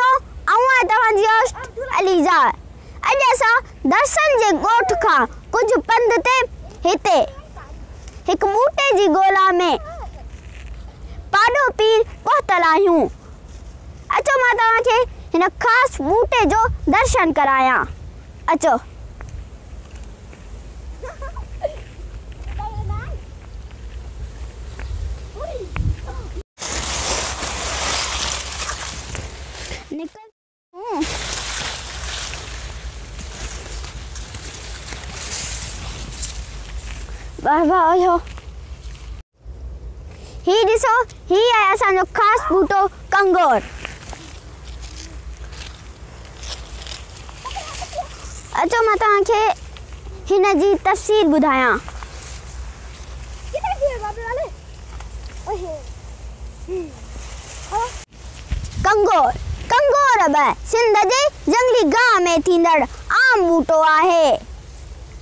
भाइयों, आऊं तव्हांजी होस्ट अलीज़ा। अॼु असां दर्शन जे ॻोठ खां कुझु पंध ते हिते हिकु ॿूटे जी ॻोल्हा में पाॾो पीर पहुतल आहियूं। अचो मां तव्हांखे हिन ख़ासि ॿूटे जो दर्शन करायां। अचो। वाह वाह हो ही ॾिसो, ही आहे असांजो ख़ासि ॿूटो कंगोर। अचो मां तव्हांखे हिन जी तफ़सील ॿुधायां। कंगोर कंगोर बि सिंध जे जंगली गाह में थींदड़ आम ॿूटो आहे।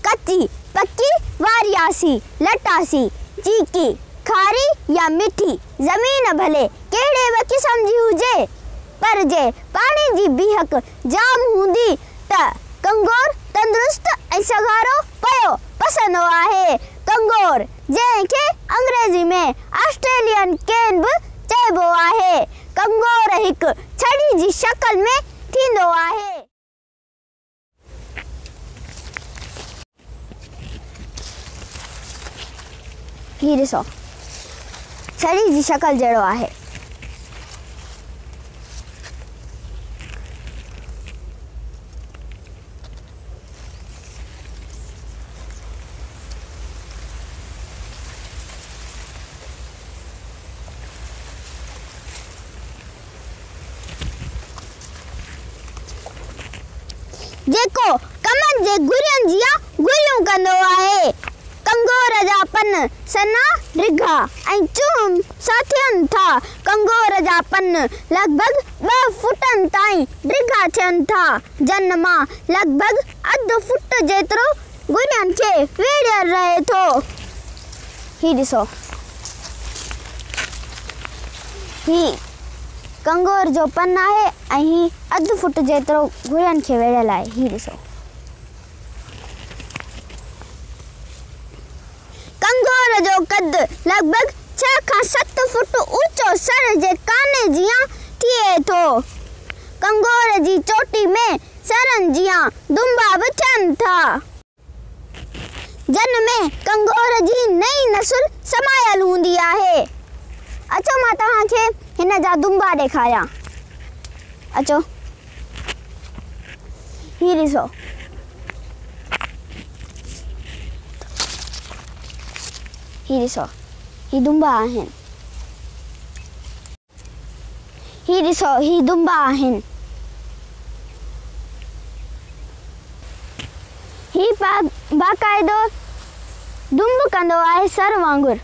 कची पकी वारियासी लटासी चीकी खारी या मिठी ज़मीन भले कहिड़े बि क़िस्म जी हुजे, पर जे पाणी जी बीहक जाम हूंदी त कंगोर तंदुरुस्त ऐं सगारो पियो पसंदो आहे। कंगोर जंहिंखे अंग्रेज़ी में ऑस्ट्रेलियन केन बि चइबो आहे। कंगोर हिकु छड़ी जी शक्ल में थींदो आहे। ही ॾिसो, छड़ी जी शक्ल जहिड़ो आहे। जेको कमनि जे गुरियनि जिया गुरियूं कंदो आहे। कंगोर जा पन सना डिघा ऐं चूम साथियनि था। कंगोर जा पन लॻभॻि 2 फुटनि ताईं डिघा थियनि था, जन मां लॻभॻि अधु फुट जेतिरो गुरियनि खे वेढ़ियल रहे थो। ही ॾिसो, ही कंगोर जो पन आहे ऐं ही अधु फुट जेतिरो गुरियनि खे वेढ़ियल आहे। ही ॾिसो, कंगोर जो कद लॻभॻि 6 खां 7 फुट ऊचो सर जे काने जियां थिए थो। कंगोर जी चोटी में सरनि जियां दुंबा बि थियनि था। जन में कंगोर जी नई नसुल समायल हूंदी आहे। अचो मां तव्हांखे हिन जा दुंबा ॾेखारियां। अचो, ही ॾिसो, ही ॾिसो, ही दुंबा आहिनि। ही ॾिसो, ही दुंबा आहिनि। ही बाक़ाइदो दुंब कंदो आहे सर वांगुरु।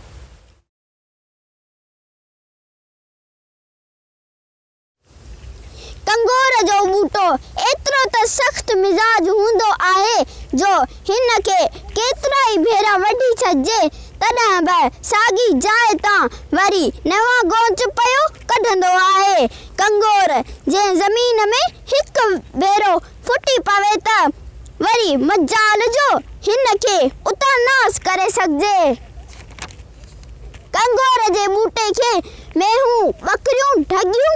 कंगोर जो ॿूटो एतिरो त सख़्त मिज़ाज हूंदो आहे जो हिन खे केतिरा ई भेरा वढी छॾिजे तॾहिं बि साॻी जाइ तां वरी नवां गोंच पियो कढंदो आहे। कंगोर जंहिं ज़मीन में हिकु भेरो फुटी पवे त वरी मजाल जो हिन खे उतां नास करे सघिजे। कंगोर जे ॿूटे खे मेहूं ॿकरियूं ढगियूं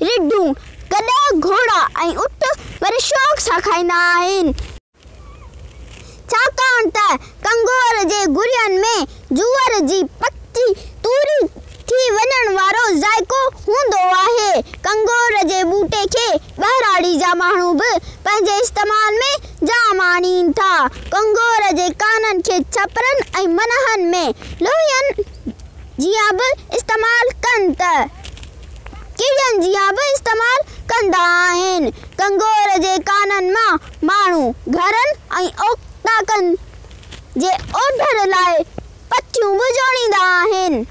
रिढूं गॾा घोड़ा ऐं ऊठ वरी शौक़ सां खाईंदा आहिनि, छाकाणि त कंगोर जे गुरियनि में जूअर जी पची तूरी थी वञण वारो ज़ाइको हूंदो आहे। कंगोर जे ॿूटे खे ॿहिराड़ी जा माण्हू बि पंहिंजे इस्तेमाल में जाम आणीनि था। कंगोर जे काननि खे छपरनि ऐं मनहनि में लोहियनि जियां बि इस्तेमाल कनि त कीड़नि जियां बि इस्तेमाल कंदा आहिनि। कंगोर जे काननि मां माण्हू घरनि ऐं ओटाकनि जे ओढर लाइ पथियूं बि जोड़ींदा आहिनि।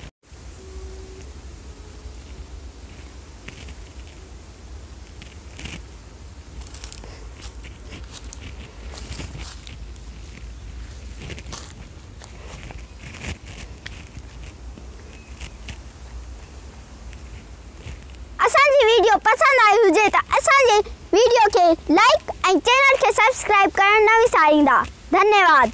वीडियो पसंद आई हुजे तो असांजे वीडियो के लाइक ऐं चैनल के सब्सक्राइब करण न विसारींदा। धन्यवाद।